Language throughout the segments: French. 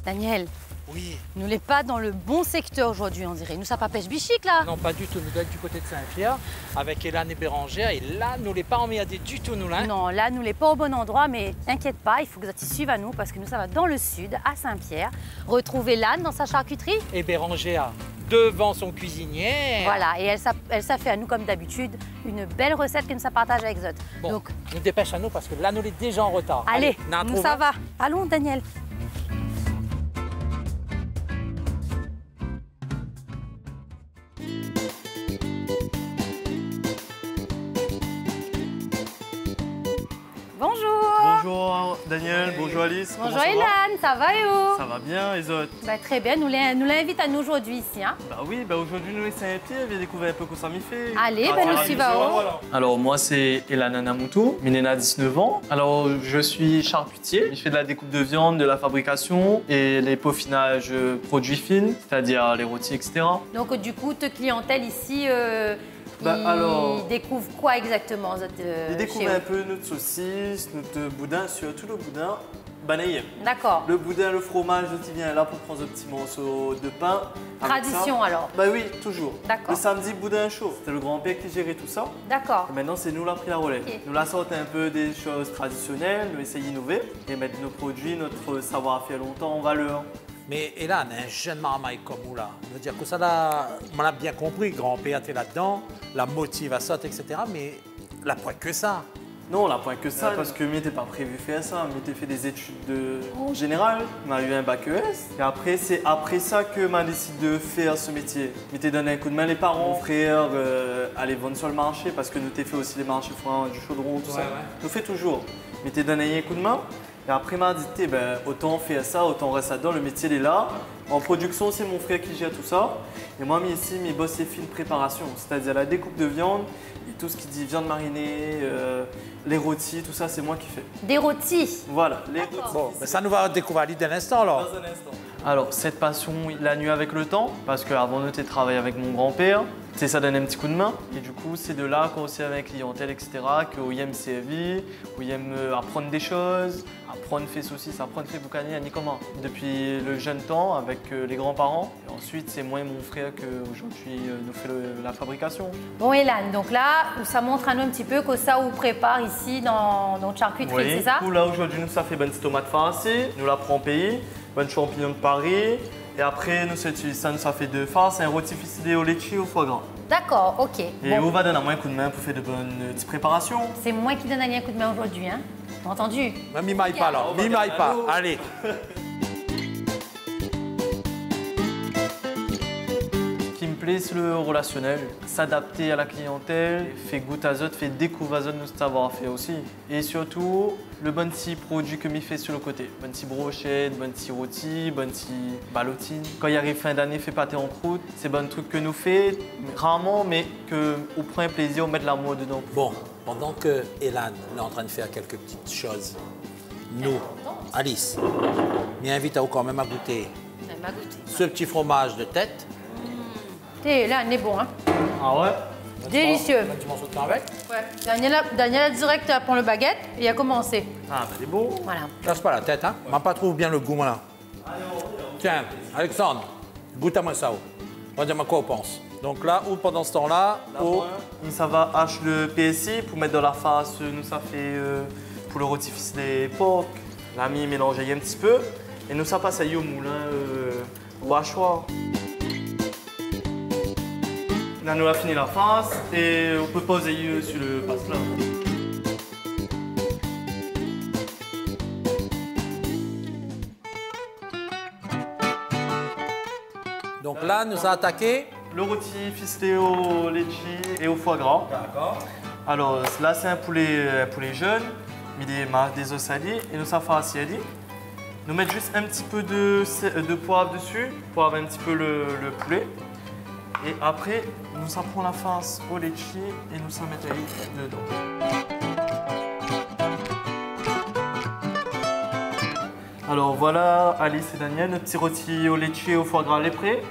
Daniel, Oui. nous n'est pas dans le bon secteur aujourd'hui, on dirait. Nous, ça pas pêche bichique, là. Non, pas du tout. Nous sommes du côté de Saint-Pierre, avec Hélène et Bérangère. Et là, nous les pas emmerdés du tout, nous, là. Non, là, nous n'est pas au bon endroit, mais t'inquiète pas, il faut que tu suives à nous, parce que nous, ça va dans le sud, à Saint-Pierre, retrouver l'âne dans sa charcuterie. Et Bérangère, devant son cuisinier. Voilà, et elle ça fait à nous, comme d'habitude, une belle recette que nous ça partage avec Zot. Bon, Donc, nous dépêche à nous, parce que là, nous les déjà en retard. allez, n'en nous, trouve ça un. va. Allons, Daniel. Bonjour. Bonjour Daniel, bonjour Alice. Bonjour comment ça va? Hélène, ça va et où? Ça va bien, les autres? Bah, très bien, nous l'invite à nous aujourd'hui ici. Hein. Bah oui, aujourd'hui nous les Saint-Pierre, viens découvrir un peu quoi ça m'y fait. Allez, bah, nous suivons. Alors moi c'est Elana Namuto, Minena 19 ans. Alors je suis charcutier, je fais de la découpe de viande, de la fabrication et les peaufinages produits fins, c'est-à-dire les rôtis, etc. Donc du coup, ta clientèle ici, alors, ils découvrent quoi exactement ils découvrent un peu notre saucisse, notre boudin, surtout le boudin banayé. D'accord. Le boudin, le fromage, qui vient là pour prendre un petit morceau de pain. Avec Tradition ça. alors. Bah oui, toujours. D'accord. Le samedi, boudin chaud. C'était le grand-père qui gérait tout ça. D'accord. Et maintenant, c'est nous qui avons pris la relève. Ok. Nous la sortons un peu des choses traditionnelles, nous essayons d'innover et mettre nos produits, notre savoir-faire longtemps en valeur. Mais Hélène, un jeune marmaille comme vous, là, je veux dire que ça, là, on a bien compris, grand-père était là-dedans, la motive à ça, etc. Mais la point que ça. Non, on n'a pas que ça, parce que je n'étais pas prévu faire ça. Je m'étais fait des études en général, on a eu un bac ES. Et après, c'est après ça que je décidé de faire ce métier. Je m'étais donné un coup de main les parents, mon frère, aller vendre sur le marché, parce que nous t'ai fait aussi les marchés forains, du chaudron, tout ça. Nous fait toujours. Je m'étais donné un coup de main. Et après, m'a dit, ben, autant faire ça, autant rester là-dedans, le métier il est là. En production, c'est mon frère qui gère tout ça. Et moi, ici, mes boss, c'est fine préparation, c'est-à-dire la découpe de viande et tout ce qui dit viande marinée, les rôtis, tout ça, c'est moi qui fais. Des rôtis. Voilà, les rôtis. Bon, mais ça nous va découvrir dès l'instant, alors. Dans un instant. Alors, cette passion, il a nu avec le temps, parce qu'avant, nous, j'ai travaillé avec mon grand-père. Ça donne un petit coup de main. Et du coup, c'est de là qu'on sait avec clientèle, etc., qu'on aime servir, qu'on aime apprendre des choses, apprendre faire saucisse, apprendre faire boucanier, à comment. Depuis le jeune temps, avec les grands-parents. Et ensuite, c'est moi et mon frère qu'aujourd'hui, nous fait la fabrication. Bon, Hélène, donc là, ça montre à nous un petit peu que ça, on prépare ici dans notre charcuterie, Oui. c'est ça? Du coup, là, aujourd'hui, nous, ça fait bonne tomate farcie, nous la prenons en pays, bonne champignon de Paris. Et après, nous, ça fait deux farces, un rôti ficelé au litchi au foie gras. D'accord, ok. Et on va donner à moi un coup de main pour faire de bonnes petites préparations. C'est moi qui donne un coup de main aujourd'hui, hein? T'as entendu? Mais mimaille pas, alors. Mimaille pas. Allez. Ce qui me plaît, c'est le relationnel, s'adapter à la clientèle, faire goûter à eux, faire découvrir à eux notre savoir-faire aussi. Et surtout, le bon petit produit que m'y fait sur le côté. Bon petit brochette, bon petit rôti, bon petit ballotine. Quand il arrive fin d'année, fait pâté en croûte, c'est bon truc que nous fait rarement, mais qu'on prend un plaisir, on met de l'amour dedans. Bon, pendant que Hélène est en train de faire quelques petites choses, nous, Alice, m'y invite à vous quand même à goûter Elle m'a goûté. ce petit fromage de tête. Hélène est bon, hein? Ah ouais? Délicieux. Un petit morceau de pain avec. Ouais. Daniela direct prend le baguette et a commencé. Ah bah c'est beau. Voilà. Lâche pas la tête, hein. On pas trouve bien le goût, là. Tiens, Alexandre, goûte à moi ça. On va dire quoi on pense. Donc là, ou pendant ce temps-là, Ça va hacher le PSI pour mettre dans la face, nous ça fait pour le rôti ficelé porc. Là, mis mélanger un petit peu. Et nous ça passe à au moulin au hachoir. Là, nous avons fini la face et on peut poser sur le passe là. donc là, nous a attaqué. Le rôti ficelé au litchi et au foie gras. D'accord. Alors là, c'est un poulet jeune, mis des os salés et nous ça fait assis. Nous mettre juste un petit peu de poivre dessus pour avoir un petit peu le poulet. Et après, nous ça prend la face au litchi et nous ça met dedans. Alors voilà, Alice et Daniel, notre petit rôti au litchi et au foie gras est prêt. Ouais.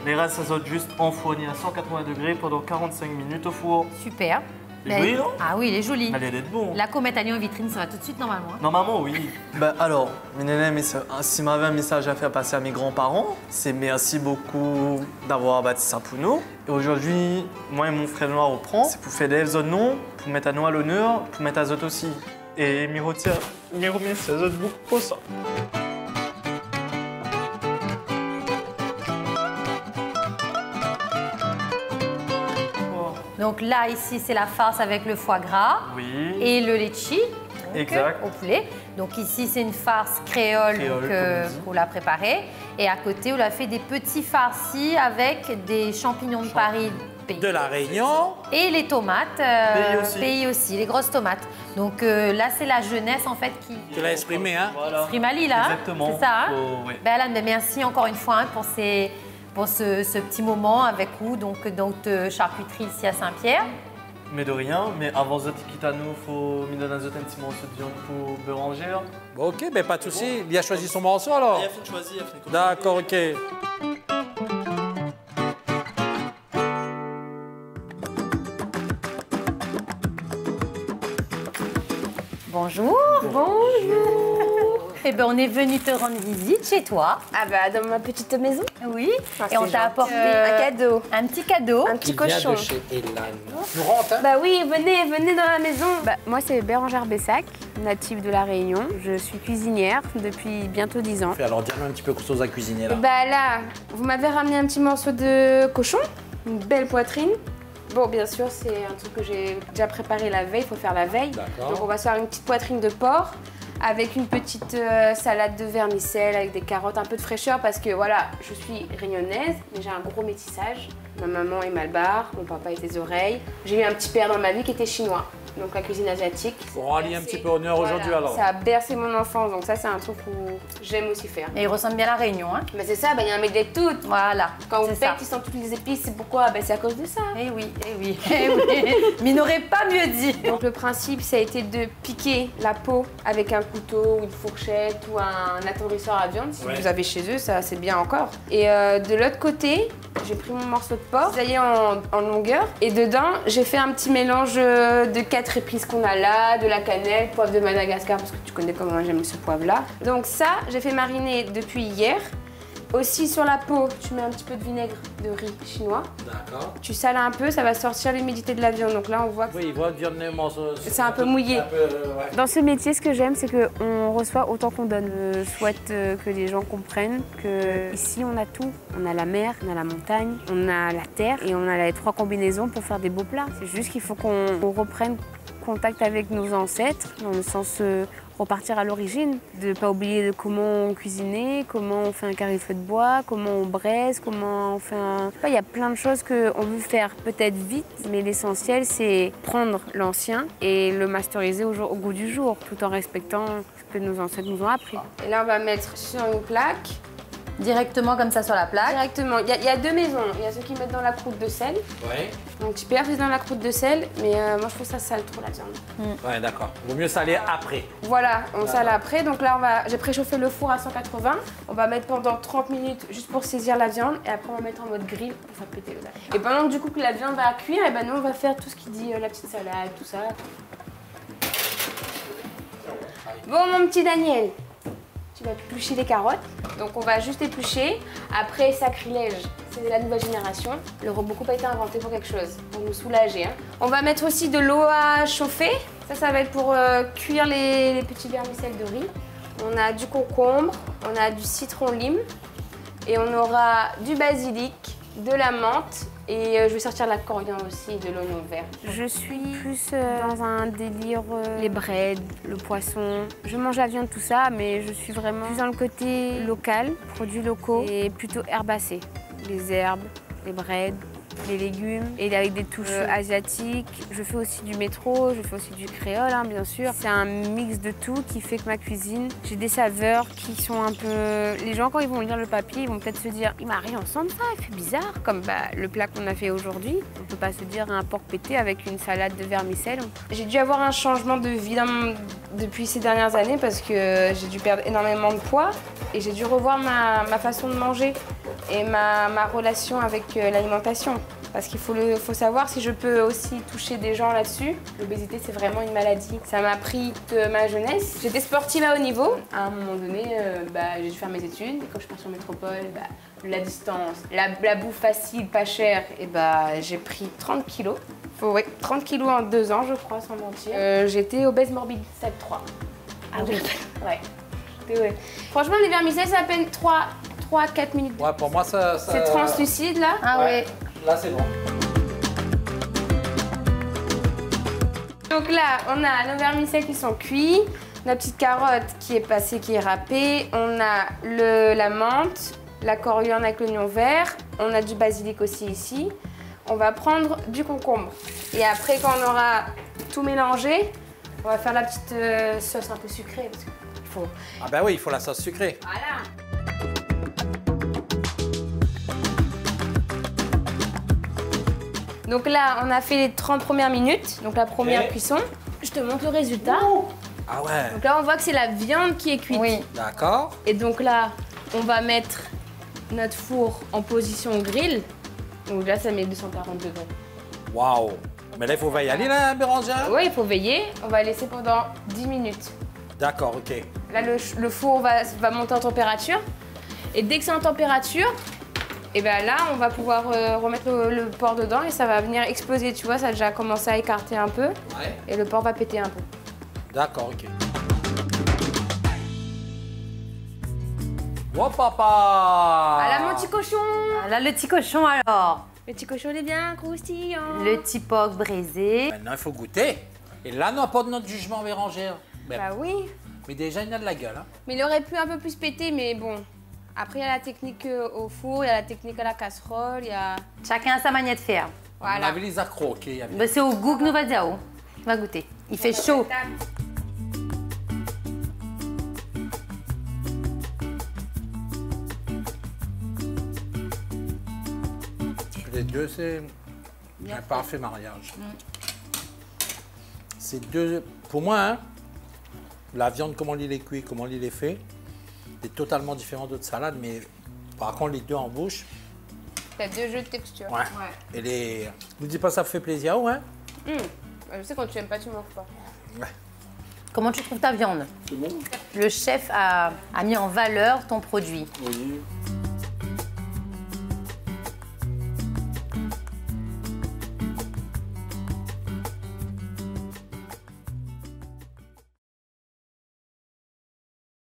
Les restes, ça saute juste enfourné à 180 degrés pendant 45 minutes au four. Super. Ben, Oui, non? Ah oui, il est joli. Elle est bon. La comète à en vitrine, ça va tout de suite normalement. Hein. Normalement, oui. Bah alors, mes nénés, si m'avait un message à faire passer à mes grands-parents, c'est merci beaucoup d'avoir bâti ça pour nous. Et aujourd'hui, moi et mon frère noir reprend, c'est pour faire des autres noms, pour mettre à nous à l'honneur, pour mettre à eux aussi. Et m'y retire, m'y remercie à eux beaucoup pour ça. Donc là, ici, c'est la farce avec le foie gras Oui. et le litchi. Exact. Au poulet. Donc ici, c'est une farce créole, qu'on l'a préparée. Et à côté, on a fait des petits farcis avec des champignons de Paris. De la Réunion. Et les tomates, pays aussi, les grosses tomates. Donc là, c'est la jeunesse en fait qui... Tu l'as exprimé, hein? Voilà. Frimali, là. Exactement. C'est ça, hein? Oui. Ben, Alan, ben, merci encore une fois hein, pour ce petit moment avec vous, donc charcuterie ici à Saint-Pierre. Mais de rien, mais avant de quitter à nous, faut me donner un petit morceau de viande pour Bérangère. Bon, ok, mais pas de souci. Il a choisi son morceau alors? Il a fait choisir, il a fait D'accord, ok. Bonjour. Bonjour. Eh ben, on est venu te rendre visite chez toi. Ah bah dans ma petite maison. Oui. Enfin, et on c'est t'a gentil. apporté un cadeau. un petit cadeau. Un petit cochon. Nous rentre, hein? Bah oui, venez dans la maison. Bah, moi c'est Bérangère Bessac, native de La Réunion. Je suis cuisinière depuis bientôt 10 ans. Alors, dis-nous un petit peu chose à cuisiner là. Bah là, vous m'avez ramené un petit morceau de cochon, une belle poitrine. Bon, bien sûr, c'est un truc que j'ai déjà préparé la veille, il faut faire la veille. D'accord. Donc on va se faire une petite poitrine de porc avec une petite salade de vermicelle avec des carottes, un peu de fraîcheur parce que voilà, je suis réunionnaise, mais j'ai un gros métissage. Ma maman est malbar, mon papa est des oreilles. J'ai eu un petit père dans ma vie qui était chinois. Donc la cuisine asiatique. On rallie un petit peu honneur aujourd'hui alors. Ça a bercé mon enfance, donc ça c'est un truc où j'aime aussi faire. Et il ressemble bien à la Réunion. Hein. Mais c'est ça, il y a un mec de toutes. Voilà. Quand on c'est pète, ça. ils sentent toutes les épices, c'est pourquoi? C'est à cause de ça. Eh oui, eh oui, eh oui. Mais il n'aurait pas mieux dit. Donc le principe, ça a été de piquer la peau avec un couteau ou une fourchette ou un attendrisseur à viande. Si vous avez chez eux, ça c'est bien encore. Et de l'autre côté, j'ai pris mon morceau de porc, taillé en longueur. Et dedans, j'ai fait un petit mélange de 4 épices qu'on a là, de la cannelle, poivre de Madagascar, parce que tu connais comment j'aime ce poivre-là. Donc ça, j'ai fait mariner depuis hier. Aussi sur la peau, tu mets un petit peu de vinaigre de riz chinois. D'accord. Tu sales un peu, ça va sortir l'humidité de la viande. Donc là, on voit que Oui, il voit bien le morceau. c'est un peu mouillé. Ouais. Dans ce métier, ce que j'aime, c'est qu'on reçoit autant qu'on donne. Je souhaite que les gens comprennent qu'ici, on a tout. On a la mer, on a la montagne, on a la terre et on a les 3 combinaisons pour faire des beaux plats. C'est juste qu'il faut qu'on reprenne contact avec nos ancêtres, dans le sens repartir à l'origine, de ne pas oublier de comment on cuisinait, comment on fait un carré-feu de bois, comment on braise, comment on fait un... Je sais pas, il y a plein de choses qu'on veut faire peut-être vite, mais l'essentiel c'est prendre l'ancien et le masteriser au goût du jour, tout en respectant ce que nos ancêtres nous ont appris. Et là on va mettre sur une plaque. Directement comme ça sur la plaque. Directement. Il y a 2 maisons. Il y a ceux qui mettent dans la croûte de sel. Ouais. Donc tu peux faire dans la croûte de sel, mais moi je trouve ça sale trop la viande. Ouais, d'accord. Vaut mieux saler après. Voilà, on sale après. Donc là, j'ai préchauffé le four à 180. On va mettre pendant 30 minutes juste pour saisir la viande. Et après, on va mettre en mode grill pour faire péter le gaz. Et pendant que, du coup, que la viande va cuire, et ben nous, on va faire tout ce qui dit la petite salade, tout ça. Bon, mon petit Daniel, tu vas éplucher les carottes. Donc on va juste éplucher. Après, sacrilège, c'est la nouvelle génération. Le robot coupe a été inventé pour quelque chose, pour nous soulager. Hein. On va mettre aussi de l'eau à chauffer. Ça va être pour cuire les petits vermicelles de riz. On a du concombre, on a du citron lime et on aura du basilic, de la menthe et je vais sortir de la coriandre aussi et de l'oignon vert. Je suis plus dans un délire les breads, le poisson. Je mange la viande, tout ça, mais je suis vraiment plus dans le côté local, produits locaux et plutôt herbacés. Les herbes, les breads, les légumes et avec des touches asiatiques. Je fais aussi du métro, je fais aussi du créole, hein, bien sûr. C'est un mix de tout qui fait que ma cuisine, j'ai des saveurs qui sont un peu... Les gens, quand ils vont lire le papier, ils vont peut-être se dire « Il Marie, on sent ça, il fait bizarre ». Comme le plat qu'on a fait aujourd'hui. On ne peut pas se dire un porc pété avec une salade de vermicelle. J'ai dû avoir un changement de vie depuis ces dernières années parce que j'ai dû perdre énormément de poids et j'ai dû revoir ma façon de manger et ma relation avec l'alimentation. Parce qu'il faut savoir si je peux aussi toucher des gens là-dessus. L'obésité, c'est vraiment une maladie. Ça m'a pris de ma jeunesse. J'étais sportive à haut niveau. À un moment donné, j'ai dû faire mes études. Et quand je suis partie en métropole, la distance, la bouffe facile, pas chère, et j'ai pris 30 kilos. 30 kilos en 2 ans, je crois, sans mentir. J'étais obèse morbide, stade 3. Ah oui. Ouais. Franchement, les vermicelles, c'est à peine 3-4 minutes. Ouais, pour moi, ça... C'est translucide, là. Ah ouais. Là, c'est bon. Donc là, on a nos vermicelles qui sont cuits, la petite carotte qui est passée, qui est râpée, on a la menthe, la coriandre avec l'oignon vert, on a du basilic aussi ici. On va prendre du concombre. Et après, quand on aura tout mélangé, on va faire la petite sauce un peu sucrée. Parce qu'il faut... Ah ben oui, il faut la sauce sucrée. Voilà. Donc là, on a fait les 30 premières minutes, donc la première cuisson. Je te montre le résultat. Ah ouais. Donc là, on voit que c'est la viande qui est cuite. Oui. D'accord. Et donc là, on va mettre notre four en position grill. Donc là, ça met 240 degrés. Waouh. Mais là, il faut y aller, là, Bérangère? Oui, il faut veiller. On va laisser pendant 10 minutes. D'accord, ok. Là, le four va monter en température. Et dès que c'est en température, et bien là, on va pouvoir remettre le porc dedans et ça va venir exploser. Tu vois, ça a déjà commencé à écarter un peu. Ouais. Et le porc va péter un peu. D'accord, ok. Oh, papa! À la mon petit cochon! Ah, là, le petit cochon, alors. Le petit cochon, il est bien croustillant. Le petit porc braisé. Maintenant, il faut goûter. Et là, nous apporte notre jugement, Bérangère. Ben, Bah oui. mais déjà, il a de la gueule. Hein. Mais il aurait pu un peu plus péter, mais bon. Après, il y a la technique au four, il y a la technique à la casserole, il y a... Chacun a sa manière de faire. On Voilà. avait les accros, ok. Ben, c'est au goût que nous va dire. On va goûter. Il fait chaud. Les deux, c'est un parfait mariage. C'est deux... Pour moi, hein, la viande, comment il est cuit, comment il est fait, c'est totalement différent d'autres salades, mais par contre, les deux en bouche... Il y a 2 jeux de texture. Ouais. Et les... Vous dites pas ça vous fait plaisir, ouais? Je sais, quand tu aimes pas, tu manges pas. Ouais. Comment tu trouves ta viande? C'est bon? Le chef a mis en valeur ton produit. Oui.